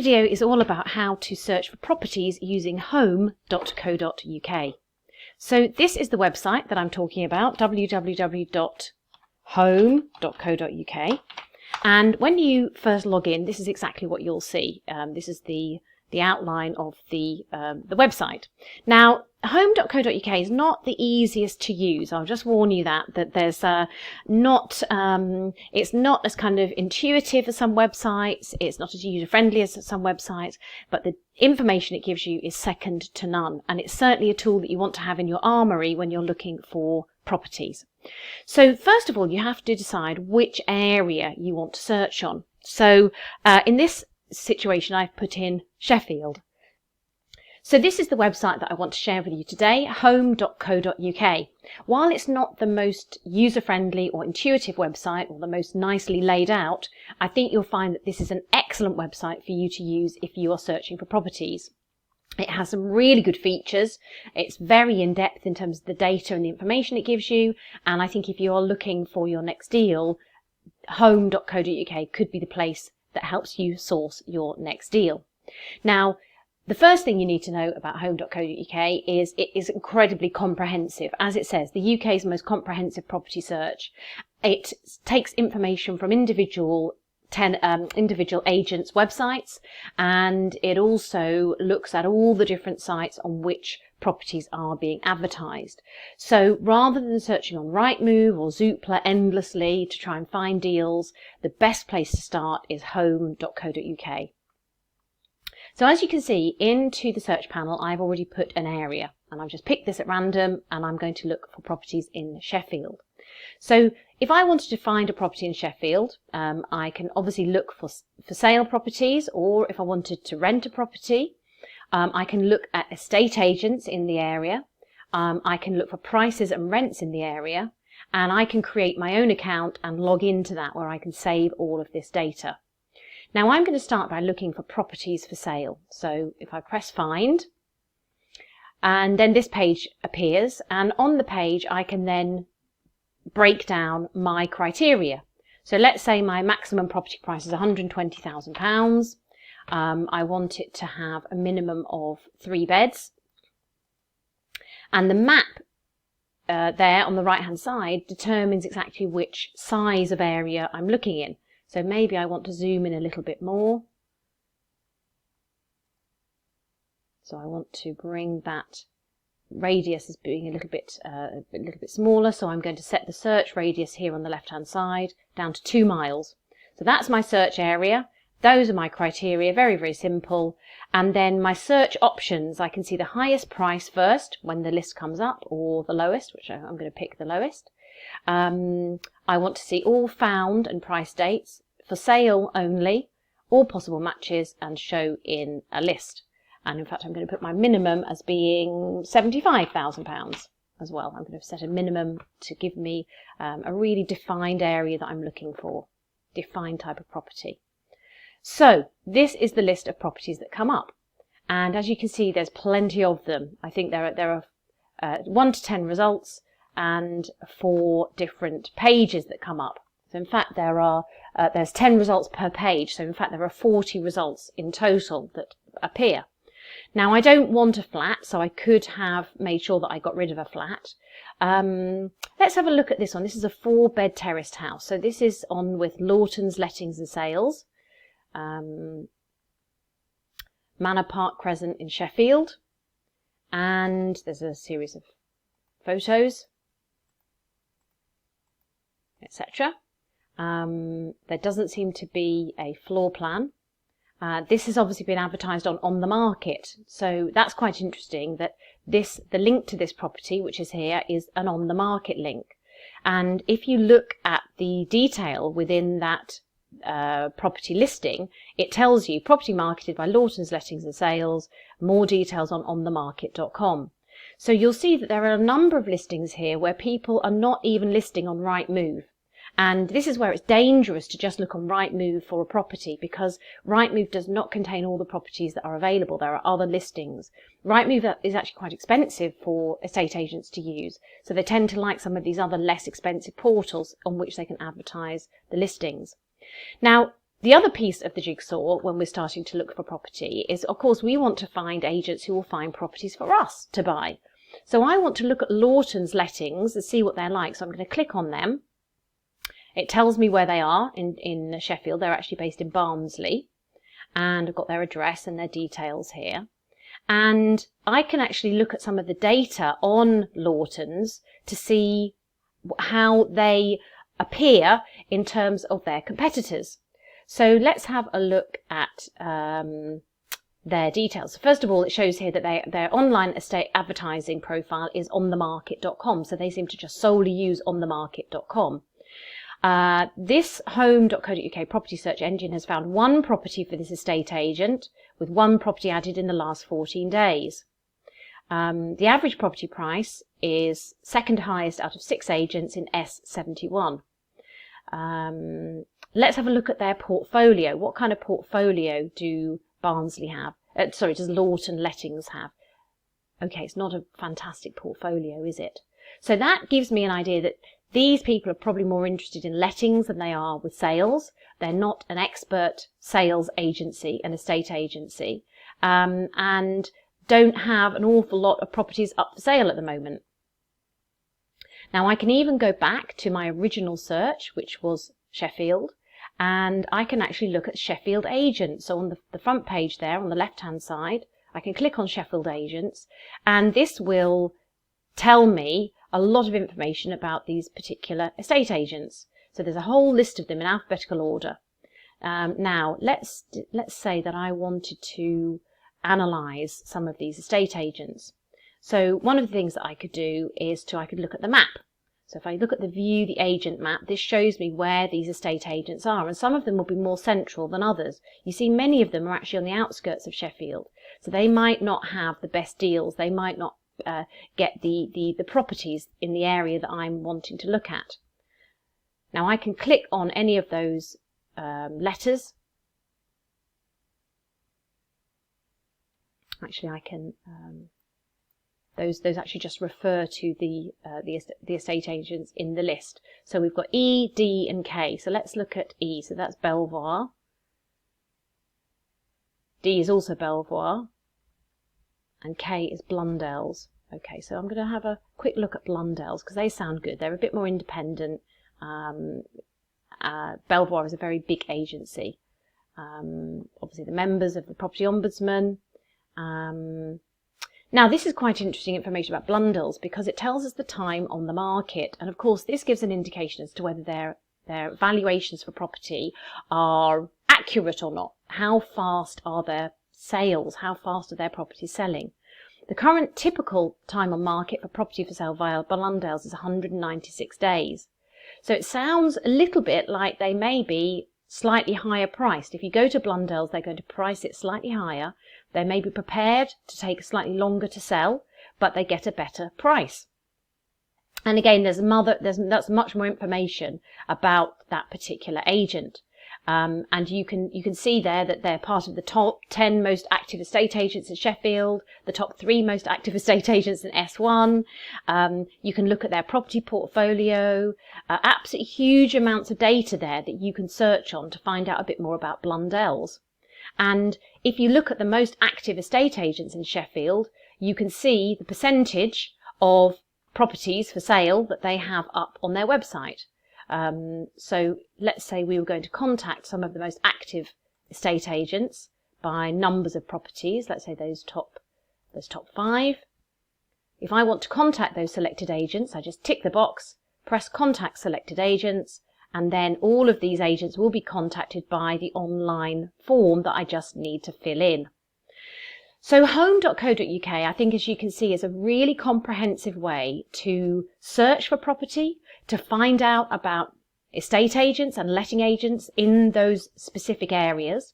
video is all about how to search for properties using home.co.uk. So this is the website that I'm talking about, www.home.co.uk. And when you first log in, this is exactly what you'll see. This is the outline of the website. Now, home.co.uk is not the easiest to use. I'll just warn you that there's it's not as kind of intuitive as some websites. It's not as user-friendly as some websites, but the information it gives you is second to none. And it's certainly a tool that you want to have in your armoury when you're looking for properties. So first of all, you have to decide which area you want to search on. So in this situation, I've put in Sheffield. So this is the website that I want to share with you today, home.co.uk. While it's not the most user-friendly or intuitive website or the most nicely laid out, I think you'll find that this is an excellent website for you to use if you are searching for properties. It has some really good features. It's very in-depth in terms of the data and the information it gives you. And I think if you are looking for your next deal, home.co.uk could be the place that helps you source your next deal. Now, the first thing you need to know about home.co.uk is it is incredibly comprehensive. As it says, the UK's most comprehensive property search. It takes information from individual agents' websites, and it also looks at all the different sites on which properties are being advertised. So rather than searching on Rightmove or Zoopla endlessly to try and find deals, the best place to start is home.co.uk. So as you can see, into the search panel, I've already put an area, and I've just picked this at random, and I'm going to look for properties in Sheffield. So if I wanted to find a property in Sheffield, I can obviously look for sale properties, or if I wanted to rent a property, I can look at estate agents in the area. I can look for prices and rents in the area, and I can create my own account and log into that where I can save all of this data. Now I'm going to start by looking for properties for sale. So if I press find, and then this page appears, and on the page I can then break down my criteria. So let's say my maximum property price is £120,000. I want it to have a minimum of 3 beds. And the map there on the right hand side determines exactly which size of area I'm looking in. So maybe I want to zoom in a little bit more. So I want to bring that radius as being a little bit smaller. So I'm going to set the search radius here on the left hand side down to 2 miles. So that's my search area. Those are my criteria, very, very simple. And then my search options, I can see the highest price first when the list comes up, or the lowest, which I'm going to pick the lowest. I want to see all found and price dates, for sale only, all possible matches, and show in a list. And in fact, I'm going to put my minimum as being £75,000 as well. I'm going to set a minimum to give me a really defined area that I'm looking for, defined type of property. So this is the list of properties that come up. And as you can see, there's plenty of them. I think there are 1 to 10 results and 4 different pages that come up. So in fact, there's 10 results per page. So in fact, there are 40 results in total that appear. Now, I don't want a flat, so I could have made sure that I got rid of a flat. Let's have a look at this one. This is a 4-bed terraced house. So this is on with Lawton's Lettings and Sales. Manor Park Crescent in Sheffield. And there's a series of photos, etc. There doesn't seem to be a floor plan. This has obviously been advertised on the market, so that's quite interesting that the link to this property, which is here, is an on the market link. And if you look at the detail within that property listing, it tells you property marketed by Lawton's Lettings and Sales, more details on onthemarket.com. So you'll see that there are a number of listings here where people are not even listing on Rightmove. And this is where it's dangerous to just look on Rightmove for a property, because Rightmove does not contain all the properties that are available. There are other listings. Rightmove is actually quite expensive for estate agents to use, so they tend to like some of these other less expensive portals on which they can advertise the listings. Now, The other piece of the jigsaw when we're starting to look for property is, of course, we want to find agents who will find properties for us to buy. So I want to look at Lawton's lettings and see what they're like. So I'm going to click on them. It tells me where they are in Sheffield. They're actually based in Barnsley. And I've got their address and their details here. And I can actually look at some of the data on Lawton's to see how they appear in terms of their competitors. So let's have a look at their details. First of all, it shows here that their online estate advertising profile is onthemarket.com. So they seem to just solely use onthemarket.com. This home.co.uk property search engine has found one property for this estate agent, with one property added in the last 14 days. The average property price is second highest out of 6 agents in S71. Let's have a look at their portfolio. What kind of portfolio do Barnsley have? Does Lawton Lettings have? Okay, it's not a fantastic portfolio, is it? So that gives me an idea that these people are probably more interested in lettings than they are with sales. They're not an expert sales agency, an estate agency, and don't have an awful lot of properties up for sale at the moment. Now I can even go back to my original search, which was Sheffield, and I can actually look at Sheffield agents. So on the front page there, on the left-hand side, I can click on Sheffield agents, and this will tell me a lot of information about these particular estate agents. So there's a whole list of them in alphabetical order. Now let's say that I wanted to analyze some of these estate agents. So one of the things that I could do is I could look at the map. So if I look at the view the agent map, this shows me where these estate agents are, and some of them will be more central than others. You see, many of them are actually on the outskirts of Sheffield, so they might not have the best deals. They might not get the properties in the area that I'm wanting to look at. Now I can click on any of those letters. Actually, I can. Those actually just refer to the estate agents in the list. So we've got E, D, and K. So let's look at E. So that's Belvoir. D is also Belvoir. And K is Blundell's. Okay, so I'm going to have a quick look at Blundell's because they sound good. They're a bit more independent. Belvoir is a very big agency. Obviously the members of the Property Ombudsman. Now this is quite interesting information about Blundell's because it tells us the time on the market, and of course this gives an indication as to whether their valuations for property are accurate or not. How fast are their sales? How fast are their properties selling? The current typical time on market for property for sale via Blundell's is 196 days. So it sounds a little bit like they may be slightly higher priced. If you go to Blundell's, they're going to price it slightly higher. They may be prepared to take slightly longer to sell, but they get a better price. And again, that's much more information about that particular agent. And you can see there that they're part of the top 10 most active estate agents in Sheffield, the top 3 most active estate agents in S1. You can look at their property portfolio, absolutely huge amounts of data there that you can search on to find out a bit more about Blundell's. And if you look at the most active estate agents in Sheffield, you can see the percentage of properties for sale that they have up on their website. So let's say we were going to contact some of the most active estate agents by numbers of properties. Let's say those top 5. If I want to contact those selected agents, I just tick the box, press contact selected agents, and then all of these agents will be contacted by the online form that I just need to fill in. So home.co.uk, I think, as you can see, is a really comprehensive way to search for property, to find out about estate agents and letting agents in those specific areas.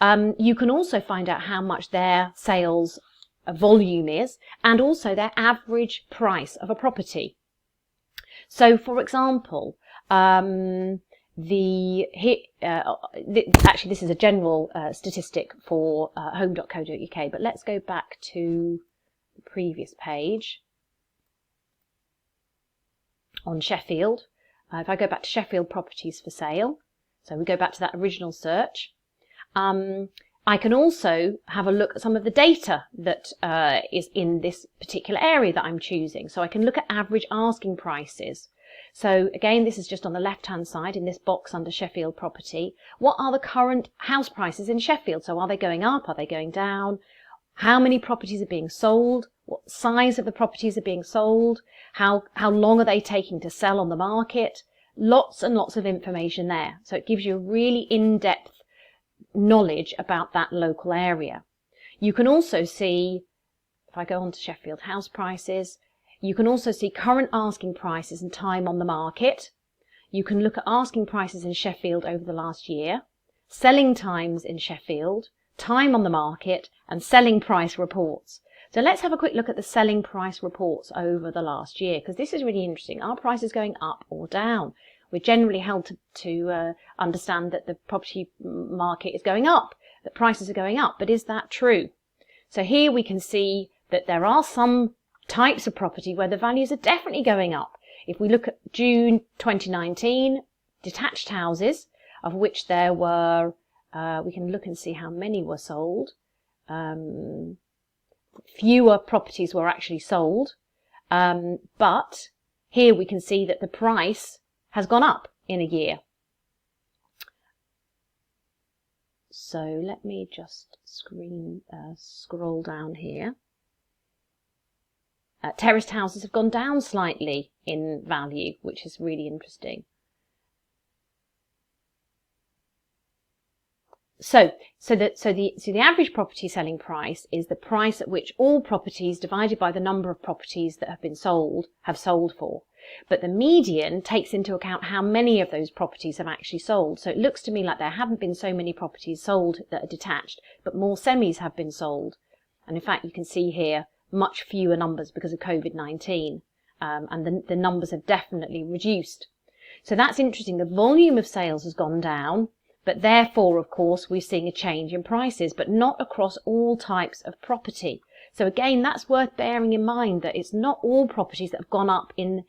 You can also find out how much their sales volume is and also their average price of a property. So, for example, actually this is a general statistic for home.co.uk, but let's go back to the previous page on Sheffield. If I go back to Sheffield properties for sale, So we go back to that original search. I can also have a look at some of the data that is in this particular area that I'm choosing. So I can look at average asking prices. So again, this is just on the left-hand side in this box under Sheffield property. What are the current house prices in Sheffield? So are they going up? Are they going down? How many properties are being sold? What size of the properties are being sold? How long are they taking to sell on the market? Lots and lots of information there. So it gives you a really in-depth knowledge about that local area. You can also see, if I go on to Sheffield house prices, you can also see current asking prices and time on the market. You can look at asking prices in Sheffield over the last year, selling times in Sheffield, time on the market, and selling price reports. So let's have a quick look at the selling price reports over the last year, because this is really interesting. Are prices going up or down? We're generally held to understand that the property market is going up, that prices are going up, but is that true? So here we can see that there are some types of property where the values are definitely going up. If we look at June 2019, detached houses, of which there were, we can look and see how many were sold. Fewer properties were actually sold, but here we can see that the price has gone up in a year. So let me just scroll down here. Terraced houses have gone down slightly in value, which is really interesting. So the average property selling price is the price at which all properties divided by the number of properties that have been sold have sold for. But the median takes into account how many of those properties have actually sold. So it looks to me like there haven't been so many properties sold that are detached, but more semis have been sold. And in fact, you can see here much fewer numbers because of COVID-19, and the numbers have definitely reduced. So that's interesting. The volume of sales has gone down, but therefore, of course, we're seeing a change in prices, but not across all types of property. So again, that's worth bearing in mind, that it's not all properties that have gone up in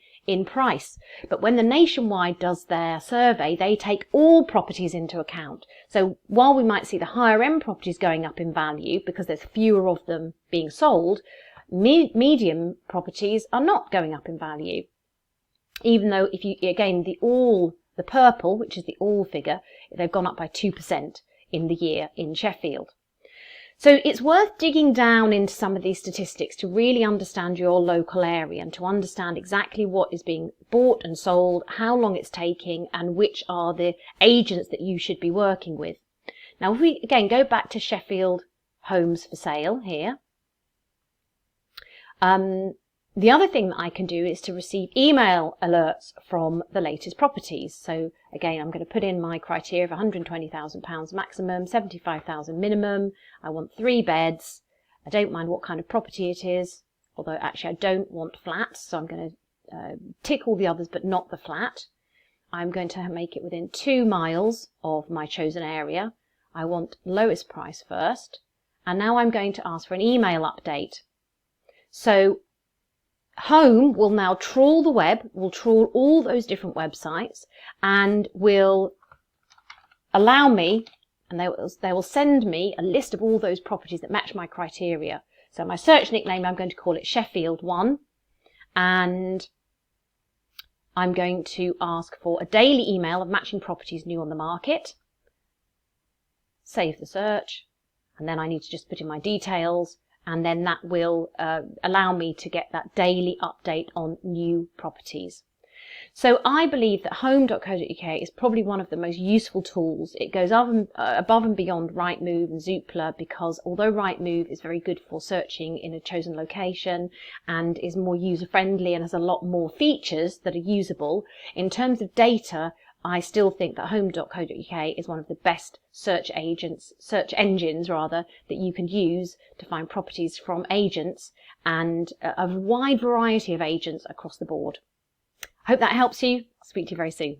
price. But when the Nationwide does their survey, they take all properties into account. So while we might see the higher end properties going up in value because there's fewer of them being sold, medium properties are not going up in value. Even though if you, again, the purple, which is the all figure, they've gone up by 2% in the year in Sheffield. So it's worth digging down into some of these statistics to really understand your local area and to understand exactly what is being bought and sold, how long it's taking, and which are the agents that you should be working with. Now, if we again go back to Sheffield Homes for Sale here, the other thing that I can do is to receive email alerts from the latest properties. So again, I'm going to put in my criteria of £120,000 maximum, £75,000 minimum. I want 3 beds. I don't mind what kind of property it is, although actually I don't want flats. So I'm going to tick all the others, but not the flat. I'm going to make it within 2 miles of my chosen area. I want lowest price first. And now I'm going to ask for an email update. So Home will now trawl the web, will trawl all those different websites, and will allow me, and they will send me a list of all those properties that match my criteria. So my search nickname, I'm going to call it Sheffield 1, and I'm going to ask for a daily email of matching properties new on the market. Save the search, and then I need to just put in my details, and then that will allow me to get that daily update on new properties. So I believe that home.co.uk is probably one of the most useful tools. It goes above and beyond Rightmove and Zoopla, because although Rightmove is very good for searching in a chosen location and is more user-friendly and has a lot more features that are usable, in terms of data, I still think that home.co.uk is one of the best search engines that you can use to find properties from agents, and a wide variety of agents across the board. I hope that helps you. I'll speak to you very soon.